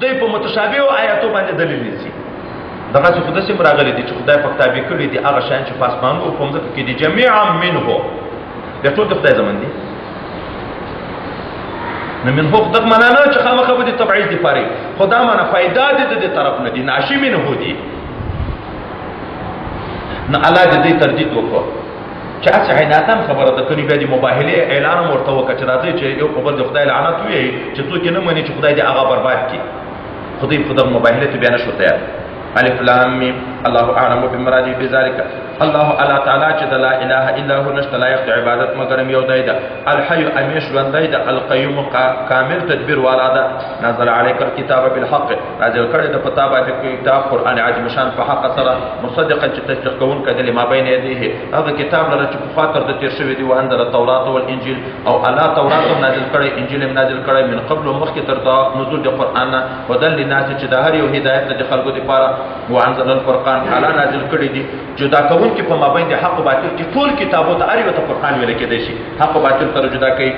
دوی په متشابه آیاتو باندې دلیل نیسي دغه څه خدای سم راغلي دي چې خدای پاک تابع کړی دي هغه شیان چې په اسمانو او په ځمکه کې دي جميعا منه د ټول د خدای زمون دي نه من هو دغه معنا نه چې خامخا به دي تبعیض دي پاره خدا معنا فائدہ دي د طرف نه دي ناشی منه دي نه الله دې تردید وکړو چې اڅ عیناتم خبره ده کړي به دي مباهله اعلان ورته وکړي چې راځي چې یو قبل د خدای لعنت وي چې تو کې نه مني چې خدای دې هغه برباد کړي خدای په دغه مباهله ته بیان شو تیار الف لام میم الله اعلم بمراده بذلك الله تعالی چې لا اله الا هو نشته لایق عبادت مگر یو دی ده الحي امیش ژوندی ده القیوم کامل تدبیر والا ده نزل عليك الكتاب بالحق نازل کړی د پتا باندې کتاب قران عظیم شان په حق سره مصدقا چې تصدیق کوون کړي ما بین یدیه هغه کتاب لره چې په خاطر د تیر شوی دی وانزل التوراۃ والانجیل او الله تورات نازل کړی انجیل نازل کړی من قبل مخکې تر نزول د قران ودل للناس چې د هر یو هدایت د خلکو لپاره وانزل الفرقان اعلی نازل کړی دي جدا کوون کې په مابین د حق او باطل کې ټول کتابو ته اړ ته فرقان ویل کېدای شي حق او باطل تر جدا کوي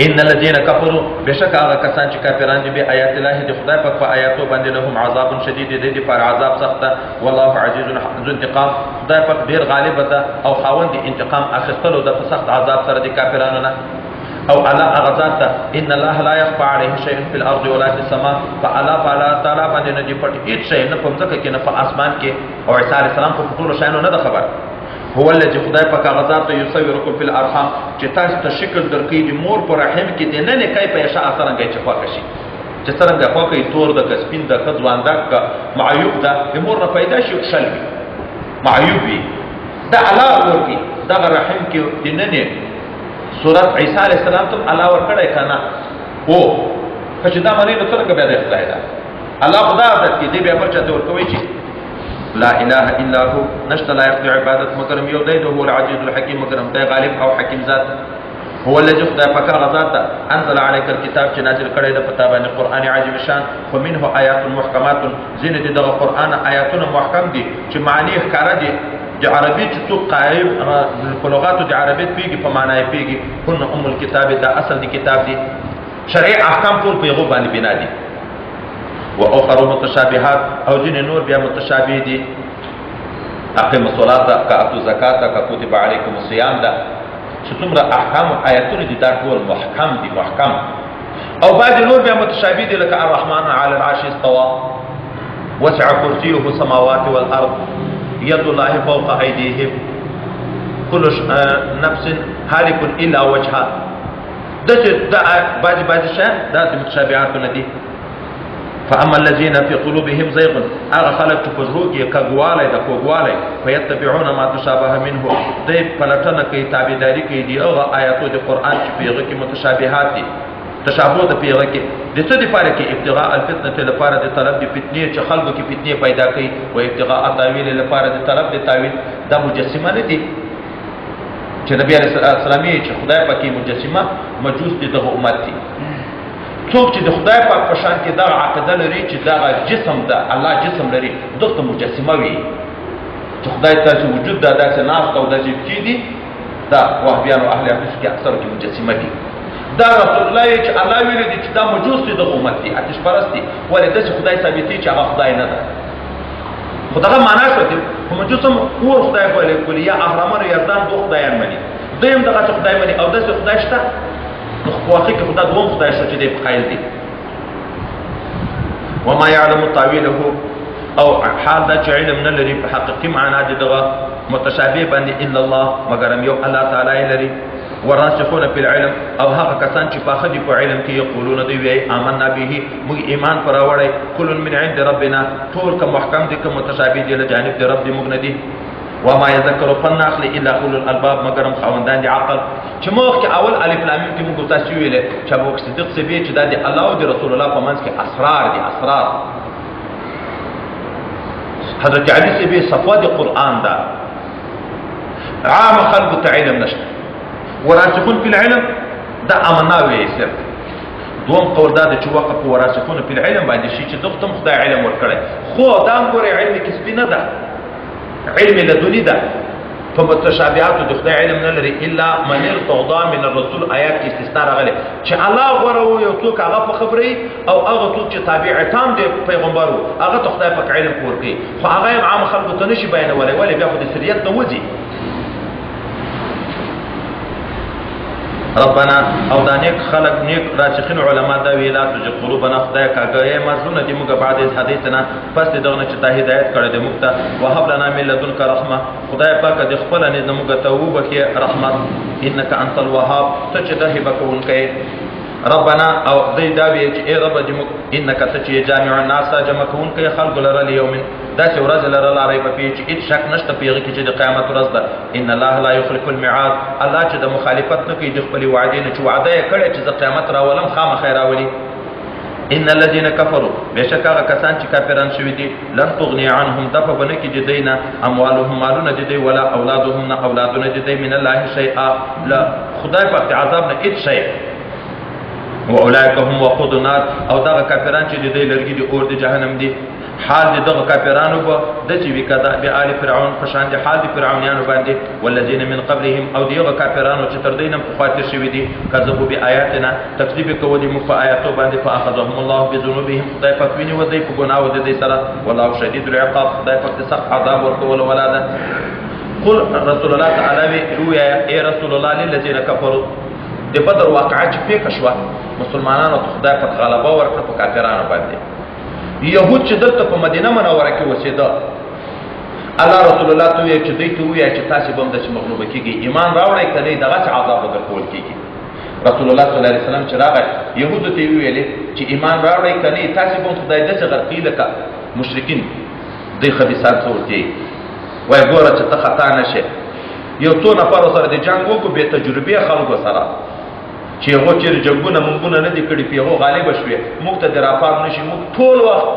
ان الذين كفروا بشک هغه کسان چې کافران دي به آیات الله د خدای په آیاتو باندې لهم عذاب شدید دي د پر عذاب سخت والله عزیز ذو انتقام خدای په ډیر غالب ده او خاوند انتقام اخیستلو د سخت عذاب سره د کافرانو نه او على اغذات ان الله لا يخفى عليه شيء في الارض ولا في السماء فعلى تعالی باندې نه دی پټ هیڅ شی نه پم ځکه کې نه په اسمان کې او عیسی علیه السلام په ټول شیانو نه خبر هو الذي خدای پاک اغذات یصورکم فی الارحام چې تاسو ته شکل درکې د مور پر رحم کې د نه نه کای په اشاء څنګه چې پاک شي چې څنګه پاکي تور د کسبین د کځوان د معیوب د مور نه پیدا شي شلوي معیوبي دا الله ورکی دا رحم کې د نه نه سورت عیسی علیہ السلام ته الله ور کړه کنه او چې دا معنی نو څنګه به د خدای دا الله خدا عزت کې دې به پرچته ور کوي چې لا اله الا هو نشته لا يقضي عبادت مگر یو دی هو العزیز الحکیم مگر دی غالب او حکیم ذات هو الذي خدای پاک غزاد انزل عليك الكتاب چې نازل کړی د پتا باندې قران عظیم شان ومنه آیات محکمات زینت دغه قران آیاتونه محکم دي چې معنی ښکارا دي د عربی چې تو قائم په لغاتو د عربی پیږي په معنی پیږي کله الكتاب دا اصل د کتاب دي شرعي احکام ټول په یو باندې بنا دي و اخر متشابهات او جن نور بیا متشابه دي اقیم الصلاه کاتو زکات کتب علیکم الصيام دا چې څومره احکام آیاتونه دي دا ټول محکم دي محکم او بعد نور بیا متشابه دي لکه الرحمن علی العرش استوى وسع كرسيه السماوات والارض يد الله فوق ايديهم كل نفس هالك الا وجهها دا بعض شيء دا متشابهات ندي فاما الذين في قلوبهم زيغ اغه خلق تفروقي كغواله دا كغواله فيتبعون ما تشابه منه دي پلټنه کوي تابعداري کوي دی او آیاتو د قران چې پیغه کې متشابهات دي تشابه د پیغه کې د څه د پاره کې ابتغاء الفتنه لپاره د طلب د فتنې چې خلکو کې فتنې پیدا کوي او ابتغاء التاویل لپاره د طلب د تاویل د مجسمه نه دي چې نبی عليه السلام یې چې خدای پاکي مجسمه مجوس دي دغه امت دي څوک چې د خدای پاک په شان کې دا عقیده لري چې دا جسم ده الله جسم لري دغه مجسمه وي چې خدای تاسو وجود دا داسې ناس او داسې کی دي دا وهابیان او اهل حدیث کې اکثر کې مجسمه دي دا رسول الله چې الله ویل دي چې دا مجوس دي د امت دي آتش پرستی ولې د خدای ثابتي چې هغه خدای نه ده خدای معنا څه دي مجوسم او خدای په کلی یا اهرامر یزدان دوه خدایان مني دویم دغه خدای مني او د خدای شته نو خواخي کې خدای دوه خدای شو چې د قائل دي وما يعلم تاويله او حال دا چې علم نه لري په حقيقي معنا دي دغه متشابه باندې الا الله مگر یو الله تعالی لري وراسخون فی العلم او هغه کسان چې په خدي په علم کې یقولون دی وی آمنا به موږ ایمان پر وړي کل من عند ربنا ټول کوم محکم دي کوم متشابه دي له جانب دی رب دې موږ نه دي وما يذكر فالناخل الا اولو الالباب مگرم خوندان دي عقل چې موږ کې اول الف لام میم کې موږ تاسو ویلې چې ابو بکر صدیق څه به چې د الله او د رسول الله په منځ کې اسرار دي اسرار حضرت علی څه به صفات قرآن دا عام خلق ته علم نشته وراسخون فی العلم دا امنا وی صرف دوم قول دا چې وقف وراسخون فی العلم باندې شي چې دغه خدای علم ورکړي خو دا ګوره علم کسبی نه ده علم لدنی ده په متشابهات د خدای علم نه لري الا من ارتضى من الرسول. آیات کې استثناء راغلی چې الله غوړه و یو څوک هغه په خبرې او هغه څوک چې تابعتان د پیغمبرو هغه ته خدای پاک علم ورکړي، خو هغه عام خلکو ته نشي بیانولی، ولې بیا خو د سریت نه وځي. ربنا او دا نیک خلق نیک راسخین علما دا ویلا چې قلوبنا خدای کاږي مزونه دي موږ بعد حدیثنا پس دغه چې ته هدایت کړې دې موږ ته وهب لنا من لدنک رحمه. خدای پاک دې خپل نه موږ ته وبکې رحمت، انک انت الوهاب، ته چې د هبه کوونکې. ربنا او دې دا وی چې ای رب دې موږ انک ته چې جامع الناس جمع کوونکې خلق لره اليوم دا چې ورځ لره لارې په پیچ هیڅ شک نشته پیږي چې د قیامت ورځ ده. ان الله لا يخلف الميعاد، الله چې د مخالفت نه کوي د خپل وعده نه، چې وعده یې کړې چې د قیامت راولم خامخا راولي. ان الذين كفروا بشک هغه کسان چې کافران شوي دي لن تغني عنهم دفع بنه کې جدینا اموالهم مالونه جدي ولا اولادهم نه اولادونه جدي من الله شيئا، لا خدای په عذاب نه هیڅ شي. واولئک هم وقود النار، او دغه کافران چې د دې لرګي د اور د جهنم دي. حال دغه کافرانو به د چې وکدا به آل فرعون په شان دي حال د فرعونانو باندې، والذین من قبلهم او دغه کافرانو چې تر دینه په خاطر شوي دي کذبوا بآیاتنا تکذیب کوي موږ په آیاتو باندې فاخذهم الله بذنوبهم، خدای پاک ویني و دې په ګناو د دې سره، والله شدید العقاب، خدای پاک سخت عذاب ورکول ولاده. قل رسول الله تعالی وی ای رسول الله للذین کفروا د بدر واقعه چې پیښ شوه مسلمانانو ته خدای پاک غلبه ورکړه په کافرانو باندې. يهود چې دلته په مدینه منوره کې اوسېده، الله رسول الله ته ویل چې دوی ته ووایه چې تاسې به هم داسې مغلوبه کېږئ، ایمان راوړئ که نه دغسې عذاب به درکول کېږي. رسول الله صلی الله علیه وسلم چې راغی یهودو ته یې وویلې چې ایمان راوړئ که نه تاسې به هم خدای داسې غرقي لکه مشرکین دوی خبیثان څه ورته یې وایي ګوره چې ته خطا نه شې. یو څو نفرو سره د جنګ وکړو بې تجربې خلکو سره چې هغو چېرې جنګونه مونږونه نه دي کړي، په هغو غالبه شوې، موږ ته د راپام نه شي. موږ ټول وخت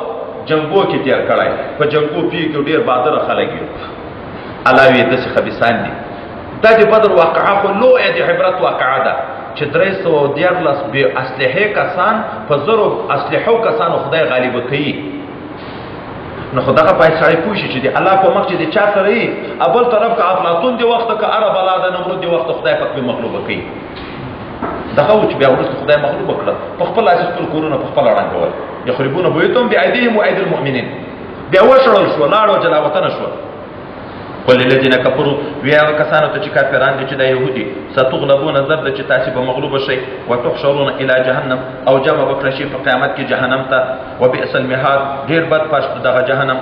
جنګو کې تېر کړی، په جنګو پیږو ډېر بادره خلک یو. الله ویې داسې خبیثان دي. دا د بدر واقعه خو لویه د عبرت واقعه ده چې 314 بې اسلحې کسان په زرو اسلحو کسانو خدای غالبه کوي. نو خو دغه باید سړی پوه شي چې د الله په مخ چې د چا سره یي، بل طرف که افلاطون د وخته که عرب الله د نمرود د وخته خدای پاک بې مغلوبه کوي. دغه و چې بیا وروسته خدای مغلوبه کړه، په خپل لاس خپل کورونه په خپله ړنګول، یخربون بیوتهم بایدیهم وایدي المؤمنین، بیا وشړل شو، لاړو جلاوطنه شو. قل للذین کفروا وی هغه کسانو ته چې کافران دي چې د یهودي ستغلبون زر د چې تاسې به مغلوبه شئ وتحشرون الی جهنم او جمع به کړه شي په قیامت کې جهنم ته وبئس المهاد ډېر بد پاش دغه جهنم.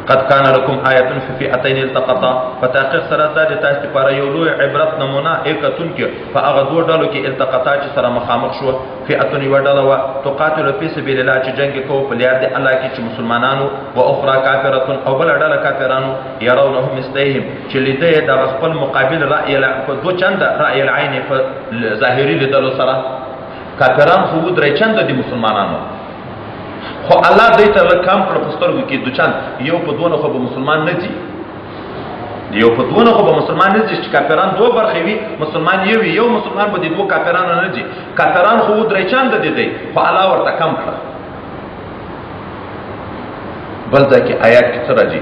قد كان لكم آية في فئتين التقطا فتحقیق سره دا د تاسو لپاره یو لوی عبرت نمونه ایکتون کې په هغه دوه ډلو کې التقطا چې سره مخامخ شو. فئتون یوه ډله وه تقاتل فی سبیل الله چې جنګ کوو په لار د الله کې چې مسلمانانو، و اخرى کافرتون او بله ډله کافرانو یرونهم مثلیهم چې لیده یې دغه خپل مقابل رأی په دوه چنده رأی العین په ظاهري لیدلو سره. کافران خو درې چنده دي مسلمانانو، خو الله دوی ته لږ کم کړه په سترګو کې دوچند، یو په دوه نه خو به مسلمان نه ځي، یو په دوه نه خو به مسلمان نه ځي چې کافران دوه برخې وي مسلمان یو وي، یو مسلمان به د دوه کافرانو نه ځي. کافران خو درې چنده دي دی، خو الله ورته کم کړه. بل ځای کې آیات کې څه راځي؟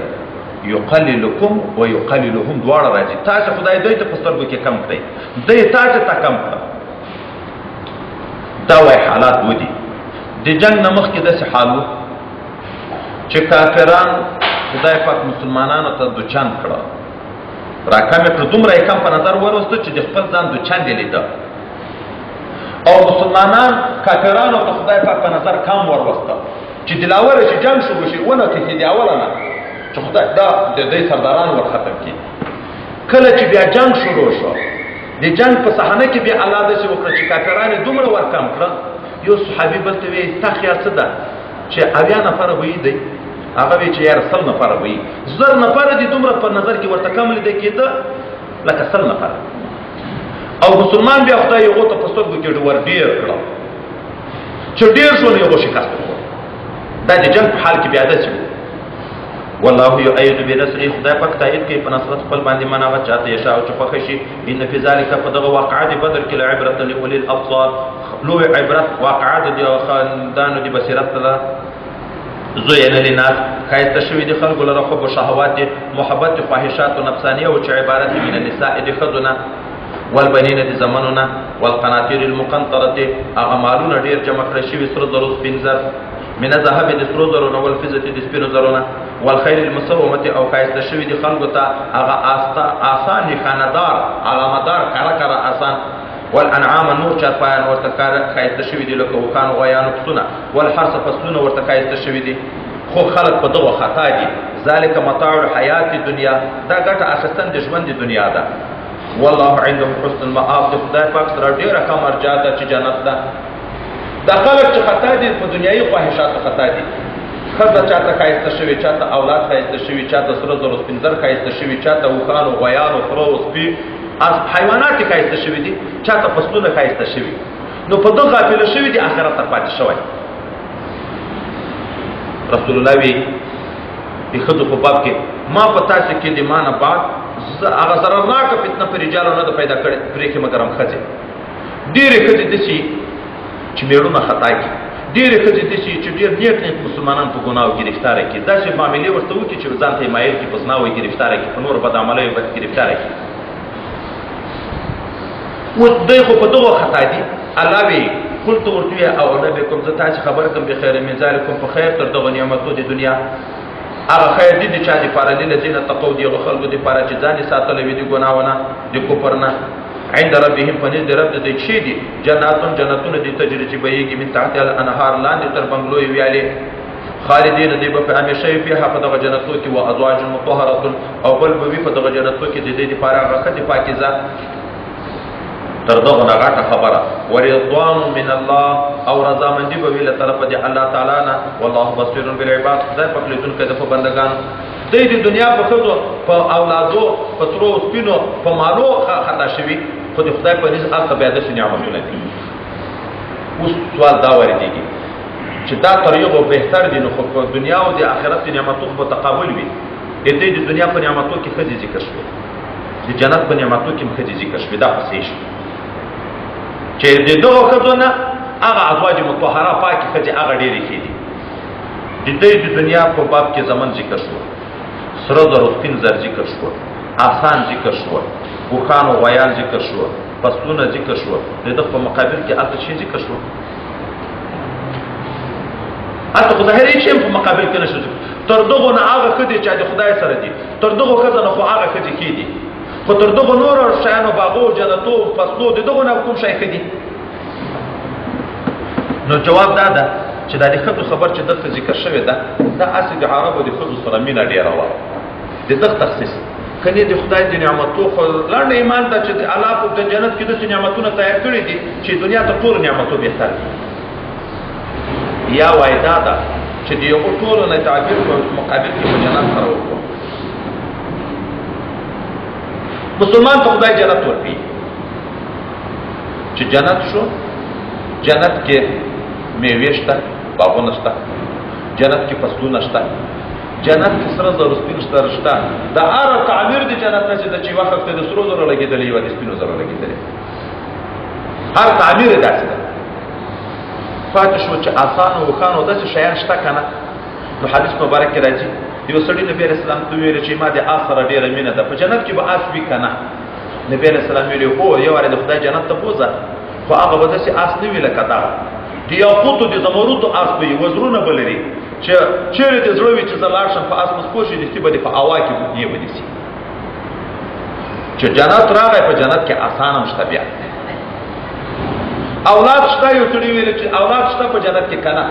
یقللکم و یقللهم دواړه راځي. تاسې خدای دوی ته په سترګو کې کم کړئ، دوی تاسې ته کم کړه. دا وایي حالات ودي. د جنگ نه مخکې داسې حال و چې کافران خدای پاک مسلمانانو ته دوچند کړه، راکم یې کړه، دومره یې کم په نظر وروسته چې د خپل ځان دوچند یې لیده، او مسلمانان کافرانو ته خدای پاک په نظر کم وروسته چې دلاوره چې جنگ شروع شي ونه کېږي د اوله نه چې خدای دا د دې سرداران ور ختم کړي. کله چې بیا جنگ شروع شو، د جنگ په صحنه کې بیا الله داسې وکړه چې کافران یې دومره ور کم کړه. یو صحابي بل ته وایي ستا خیال څه ده چې 80 نفره به یې دی؟ هغه وایي چې یاره 100 نفره به یې. 1000 نفره دي دومره په نظر کې ورته کم لیده کېده لکه 100 نفره. او مسلمان بیا خدای هغو ته په سترګو کې ور ډېر کړه چې ډېر شو نو هغو شکست وخوړ. دا د جنګ په حال کې بیا داسې و. والله یؤید بنصره، خدای پاک تایید کوي په نصرت خپل باندې من هغه چاته یشاء چې خوښه شي. ان فی ذلک په دغه واقعه د بدر کې لعبرة لأولی الابصار، لوی عبرت واقعه د خاندانو د بصیرت ته زوین للناس خایسته شوي دي خلکو لره حب و شهوات دي محبت د فاحشات و نفسانیه و چې عبارت من النساء د ښځو نه والبنین د زمنو نه والقناطیر المقنطرة هغه مالونه ډېر جمع کړی شوي سره زرو سپین زر من الذهب د سرو زرو نه والفضة د سپینو زرو نه والخیل المسومة او خایسته شوي دي خلکو ته هغه آسان نښانهدار علامهدار کره آسان والانعام نور چارپایان ورته خایسته شوي دي لکه اوښانو غویانو پسونه والحرث فصلونه ورته خایسته شوي دي خو خلک په دغه خطا دي ذلک متاع الحیات الدنیا دا ګټه اخیستن د ژوند د دنیا ده والله عنده حسن المآب د خدای پاک سره ډېره ښه مرجع ده چې جنت ده دا خلک چې خطا دي په دنیایي خواهشاتو خطا دي ښځه چاته ښایسته شوي چاته اولاد ښایسته شوي چاته سره زرو سپین زر ښایسته شوي چاته اوښانو غویانو خرو سپي حیوانات یې ښایسته شوي دي چاته فصلونه ښایسته شوي نو په دغه غافله شوي دي آخرت ته پاتې شوی رسول الله وی د ښځو په باب کې ما په تاسو کې د ما نه بعد هغه ضررناکه فتنه په رجالو نه ده پیدا کړې پرې کې مګر هم ښځې ډېرې ښځې داسې چې مېړونه خطا کړي ډېرې ښځې داسې چې ډېر نیک نیک مسلمانان په ګناو ګرفتاره کړي داسې معاملې ورته وکړي چې ځان ته یې مایل کړي په زنا وایي ګرفتاره کړي په نورو بدعملیو به ګرفتاره کړي اوس دوی خو په دغو خطا دي الله وی قلت ورته ویې او نبیکم زه تاسې خبره کړم بخیر من ذلکم په خیر تر دغو نعمتو د دنیا هغه خیر دي د چا دپاره للذین اتقوا د هغو خلکو دپاره چې ځان یې ساتلی وي د ګناو نه د کفر نه عند ربهم په نزد رب د دوی چې دي جنتونه دي تجري چې بهیږي من تحتها الانهار لاندې تر بنګلوی ویالې خالدین دی به په همیشه وي فیها په دغه جنتو کې و ازواج مطهرة او بل به وي په دغه جنتو کې د دې دپاره هغه ښځې پاکیزه تر دغه نه غټه خبره ورضوان من الله او رضامندي به وي له طرفه د الله تعالی نه والله بصیر بالعباد خدای پاک لیدونکی ده په بندګانو دوی د دنیا په ښځو په اولادو په سرو سپینو په مالو خطا شوي خو د خدای په نزد هلته بیا داسې نعمتونه دي اوس سوال دا واردېږي چې دا تر یغو بهتر دي نو خو په دنیا او د آخرت د نعمتو په تقابل وي دوی د دنیا په نعمتو کې ښځې ذکر شوې د جنت په نعمتو کې هم ښځې ذکر شوې دا پسې شو چې د دغو ښځو نه هغه ازواج مطهره پاکې ښځې هغه ډېرې ښې دي د دوی د دنیا په باب کې زمن ذکر شو سره زر و سپین زر ذکر شو آسان ذکر شو اوښان و غویان ذکر شو فصلونه ذکر شو د دغه په مقابل کې هلته شی ذکر شو هلته خو ظاهر هېڅ شی په مقابل کې نه شو تر دغو نه هغه ښځې چې د خدای سره دي تر دغو ښځو نه خو هغه ښځې ښې دي خو تر دغو نورو شیانو باغو جنتو فصلو د دغو نه کوم شی ښه دي نو جواب دا ده چې دا د ښځو خبر چې دلته ذکر شوې ده دا هسې د عربو د ښځو سره مینه ډېره وه د دغه تخصیص کنې د خدای د نعمتو خو لنډ ایمان ده چې الله په د جنت کې داسې نعمتونه تیار کړي دي چې دنیا تر ټولو نعمتو بهتر دي یا وایي دا ده چې د یو ټولو نه تعبیر په مقابل کې په جنت سره وکړو مسلمان ته خدای جنت ورکوي چې جنت شو جنت کې میوې شته باغونه شته جنت کې فصلونه شته جنت کې سره زر سپین شته د هر تعمیر د جنت نه چې د چې وخت د سرو زرو لګېدلې و د سپینو زرو لګېدلې هر تعمیر یې داسې ده پاتې شو چې آسان او وښانو داسې شیان شته که نه نو حدیث مبارک کې راځي یو سړي نبی علیه السلام ته وویل چې ما د آس سره ډېره مینه ده په جنت کې به آس وي که نه نبی علیه السلام ویلي هو یو وارې د خدای جنت ته بوځه خو هغه به داسې آس نه وي لکه دغه د یاقوتو د زمرودو آس به وي وزرونه به لري چې چیرې د زړه وي چې زه لاړ شم په آس مسپور شي دستي به دې په هوا کې یې به نیسي چې جنت راغی په جنت کې آسان هم شته بیا اولاد شته یو سړي ویل چې اولاد شته په جنت کې که نه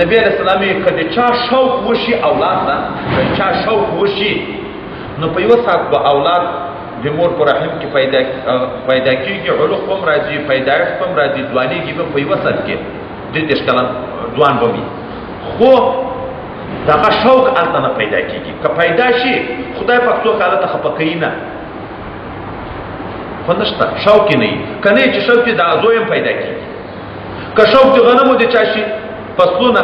نبی علیه السلام یې که د چا شوق وشي اولاد نه که د چا شوق وشي نو په یوه ساعت به اولاد د مور په رحم کې پیدا کېږي علوق به هم راځي پیدایښت به هم راځي ځوانېږي به په یوه ساعت کې 33 کلن ځوان به وي خو دغه شوق هلته نه پیدا کېږي که پیدا شي خدای پاک څوک هلته خفه کوي نه خو نشته شوق یې نه وي که نه چې شوق یې د زوی هم پیدا کېږي که شوق د غنمو د چا شي فصلونه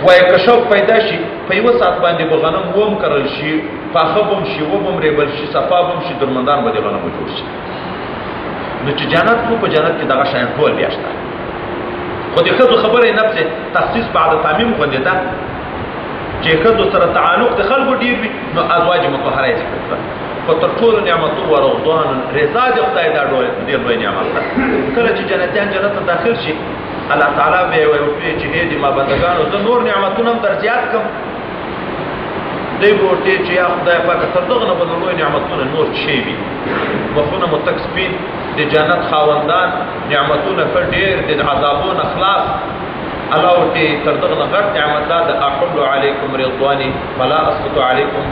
وایي که شوق پیدا شي په یوه ساعت باندې به غنم وم کرل شي پاخه به هم شي وب هم ریبل شي صفا به هم شي درمندان به د غنمو جوړ شي نو چې جنت خو په جنت کې دغه شیان ټول بیا شته خو د ښځو خبره یې نفس تخصیص بعد تعمیم غوندې ده چې ښځو سره تعلق د خلکو ډېر وي نو ازواج مطهره یې ذکر کړه. خو تر ټولو نعمتو و رضوان رضا د خدای دا ډېر لوی نعمت ده. کله چې جنتیان جنت ته داخل شي الله تعالی به وایي چې ای د ما بندګانو زه نور نعمتونه هم در زیات کړم. دی به ورته چې یا خدای پاکه تر دغه نه به لوی نعمتونه نور څه وي. مخونه مو تک سپین د جنت خاوندان نعمتونه ښه ډېر د عذابونه خلاص. الله ورته تر دغه نه غټ نعمت دا د احل علیکم رضواني فلا اسقط علیکم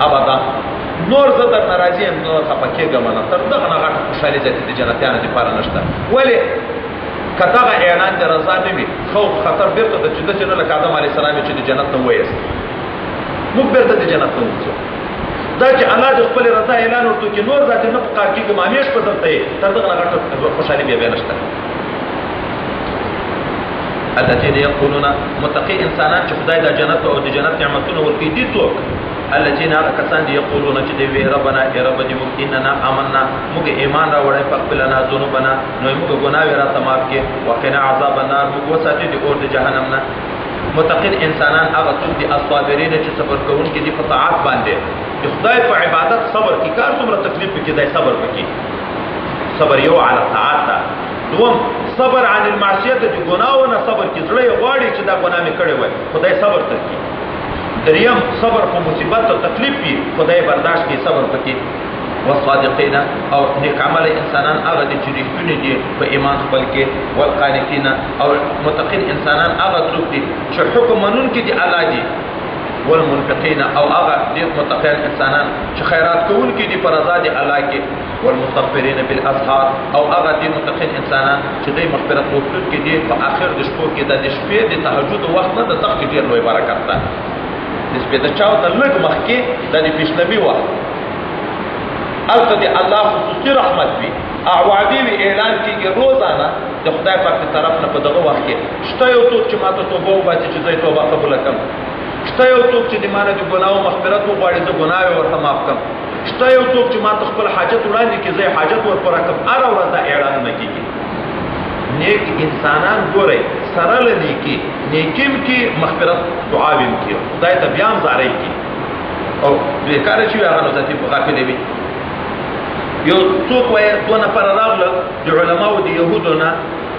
ابدا. نور زه در ناراضي یم نور خفه کېږم نه. تر دغه نه غټه خوشحالي ذاتي د جنتیانو دپاره نشته. ولې که دغه اعلان د رضا نه وي خوف خطر بېرته د چې ده چې نه لکه آدم علیه السلام چې د جنت نه وویست موږ بېرته د جنت نه وځو. دا چې الله د خپل رضا اعلان ورته وکړي نور ذاتي نه په کار کېږم همیش په درته یې تر دغه نه غټه خوشحالي بیا نشته. الذين يقولون متقي انسانان چې خدای د جنت او د جنت نعمتونه ورکړي دي څوک؟ الذين کسان دي یقولون چې دی وی ربنا ای رب دې موږ اننا آمنا موږ ایمان راوړی فاغفرنا ذنوبنا نو موږ ګناه راته معاف کړي وقنا عذاب النار موږ وساتې د اور د جهنم نه. متقین انسانان هغه څوک دي الصابرین چې صبر کوونکي دي په طاعت باندې د خدای په عبادت صبر کوي. کار څومره تکلیف پکې دی صبر وکړي. صبر یو علی الطاعت ده. دوم صبر عن المعصیت د ګناهو نه صبر کې زړه یې غواړي چې دا ګناه مې کړی وای خدای صبر درکړي. دریم صبر په مصیبت او تکلیف وي خدای برداشت کوي صبر پکې. والصادقین او نیک عمل انسانان هغه دي چې رښتونی دي په ایمان خپل کې. والقانتین او متقین انسانان هغه څوک دي چې حکم منونکي دي الله دي. والمنفقین او هغه دي متقین انسانان چې خیرات کوونکي دي پر رضا دي الله کې. والمستغفرین بالاسحار او هغه دي متقین انسانان چې دوی مغفرت غوښتونکي دي په آخر د شپو کې د شپې د تهجد وخت نه د تخت ډېر لوی برکت ده. د شپې د چاو ته لږ مخکې د پیشلمي وخت هلته د الله خصوصي رحمت وي وعدې وي اعلان کېږي روزانه د خدای پاک د طرف نه په دغه وخت کې شته یو څوک چې ما ته توبه وباسي چې زه یې توبه قبوله کړم. شته یو څوک چې د ما نه د ګناهو مغفرت وغواړي زه ګناه یې ورته معاف کړم. شته یو څوک چې ما ته خپل حاجت وړاندې کړي زه یې حاجت ورپوره کړم. هره ورځ دا اعلانونه کېږي. نیک انسانان ګورئ سره له نیکي نیکیم کې مغفرت دعاوې هم کړي خدای ته بیا هم زارۍ کړي او بېکاره چې وي هغه نو ذاتي غافلې وي. یو څوک وایي دوه نفره راغله د علماو د یهودو نه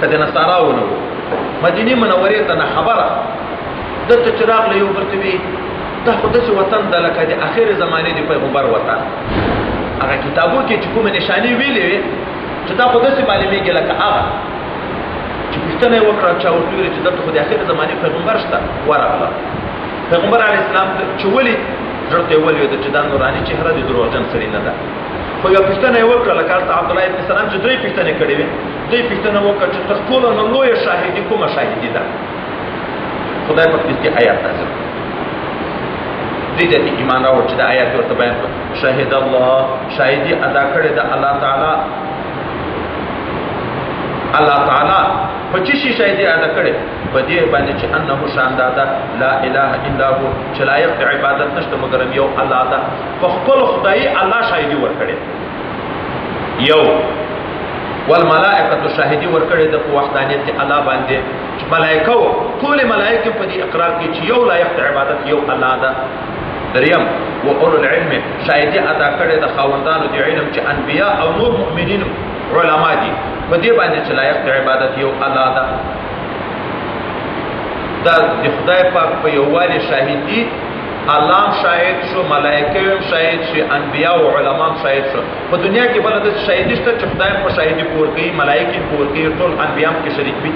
که د نصاراو نه وو مدینې منورې ته نه خبره دلته چې راغله یو ورته وي دا خو داسې وطن ده لکه د اخر زمانې د پیغمبر وطن. هغه کتابو کې چې کومې نشانې ویلې وې چې دا خو داسې معلومېږي لکه هغه چې پوښتنه یې وکړه چا ورته ویلې چې دلته خو د اخر زمانې پیغمبر شته. ورغله پیغمبر علیه السلام چې ولې زړه ته یې ولوېده چې دا نوراني چهره د دروغجن سړي نه ده. خو یو پوښتنه یې وکړه لکه هلته عبدالله ابن سلام چې درې پوښتنې کړې وې دوی پوښتنه وکړه چې تر ټولو نه لویه شاهدي کومه شاهدي ده؟ خدای پاک دې آیات نازل کړ. دې ته ایمان راوړ چې د آیات ورته بیان کړ. شهید الله شاهدي ادا کړې ده الله تعالی. الله تعالی په چې شي شاهدي ادا کړې په دې باندې چې انه شاندا ده لا اله الا هو چې لایق د عبادت نشته مګر یو الله ده. په خپل خدای الله شاهدي ورکړي یو. والملائکه شاهدي ورکړي د وحدانیت الله باندې چې ملائکه ټول ملائکه په دې اقرار کوي چې یو لایق د عبادت یو الله ده. دریم و اولو العلم شاهدي ادا کړي د خاوندانو د علم چې انبیا او نور مؤمنین علما دي په دې باندې چې لایق د عبادت یو الله ده. دا د خدای پاک په یووالي شاهد دي. الله هم شاهد شو ملائکه هم شاهد شي انبیا او علما هم شاهد شو. په دنیا کې بل د شاهدي شته چې خدای په شاهدي پور کوي ملائکه پور کوي ټول انبیا هم کې شریک وي.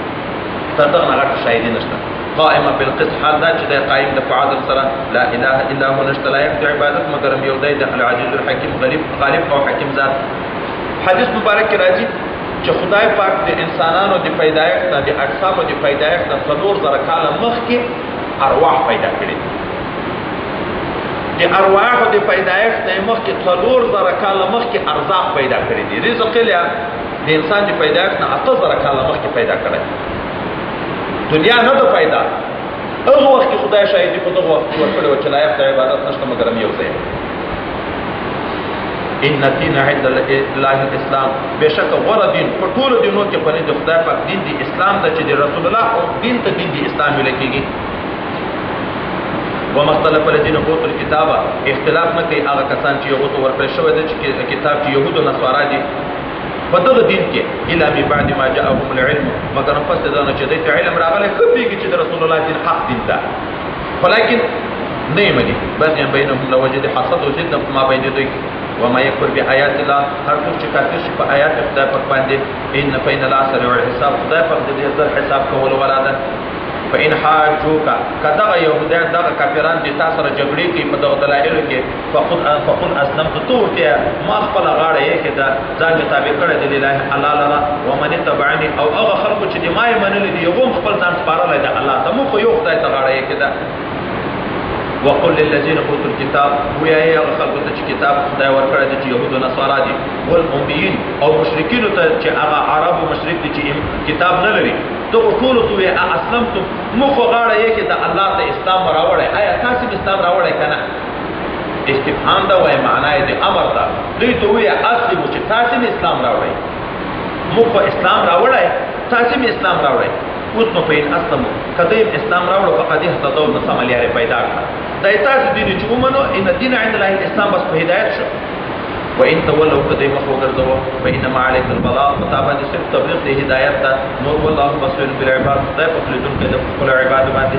تر دغه نه غټه شاهدي نشته. قائمه بالقسط حال دا چې د قائم د عدل سره لا اله الا هو نشته لایق د عبادت مگر یو دی د العزیز الحکیم غالب او حکیم ذات. حدیث مبارک کې راځي چې خدای پاک د انسانانو د پیدایښت نه د اجسامو د پیدایښت نه 4000 کاله مخکې ارواح پیدا کړي. د ارواحو د پیدایښت نه مخکې 4000 کاله مخکې ارزاق پیدا کړي دي. رزق یې د انسان د پیدایښت نه 8000 کاله مخکې پیدا کړی. دنیا نه ده پیدا. هغه وخت کې خدای شاهدي په دغه وخت ورکړی و چې لایق د عبادت نشته مګر یو ځای. ان الدین عند الله الاسلام بشک غره دین په ټولو دینونو کې په د خدای پاک دین دی اسلام ته چې د رسول الله او دین ته دین دی اسلام ویل کېږي. ومختلف الذين اوتوا الكتاب اختلاف نه کوي هغه کسان چې یو تو ورکړل شوی دی چې کتاب چې يهود او نصارا دي په دغه دین کې الا من بعد ما جاءهم العلم مگر پس دا نه چې د علم راغلی خپيږي چې رسول الله دین حق دین ده ولكن نه مني بغي بينهم لوجد حسد وزد ما بين دوی وما يكفر بآيات الله هر څوک چې کافر شي په آیات خدای پاک باندې ان فین العسر والحساب خدای پاک دې زر حساب کول ولاده فإن حاجوك كذا يهودان دغه کافران دي تاسو سره جګړې کوي په دغه دلایلو کې فقل اسلمت تو ته ما خپل غاړه یې کې دا ځان تابع کړی دی الله الله لرا ومن تبعني او هغه خلکو چې د ما یې منل دي یو خپل ځان سپارل دي الله ته مو خو یو خدای ته غاړه یې کې دا وقل للذين اوتوا الكتاب ويا يا خلق ته کتاب خدای ورکړی دی چې يهود او نصارا دي والاميين او مشرکین ته چې هغه عرب او مشرک دي چې کتاب نه لري تو ټول تو یا اسلمتم مخ غاړه یې کې د الله ته اسلام راوړی آیا تاسو اسلام راوړی کنه استفهام دا وای معنی د امر دا دوی ته وی اسلم چې تاسو اسلام راوړی مخ اسلام راوړی تاسو اسلام راوړی اوس نو په اسلام کدی اسلام راوړو فقط اهتدوا نو سم لري پیدا کړ دا تاسو دین چې ومنو ان الدين عند الله الاسلام بس په هدایت شو وان تولوا قدم وګرځو فانما عليك البلاغ مطابق صرف تبلیغ د هدایت نور والله بصير بالعباد دا په لیدون کې د خپل عبادت باندې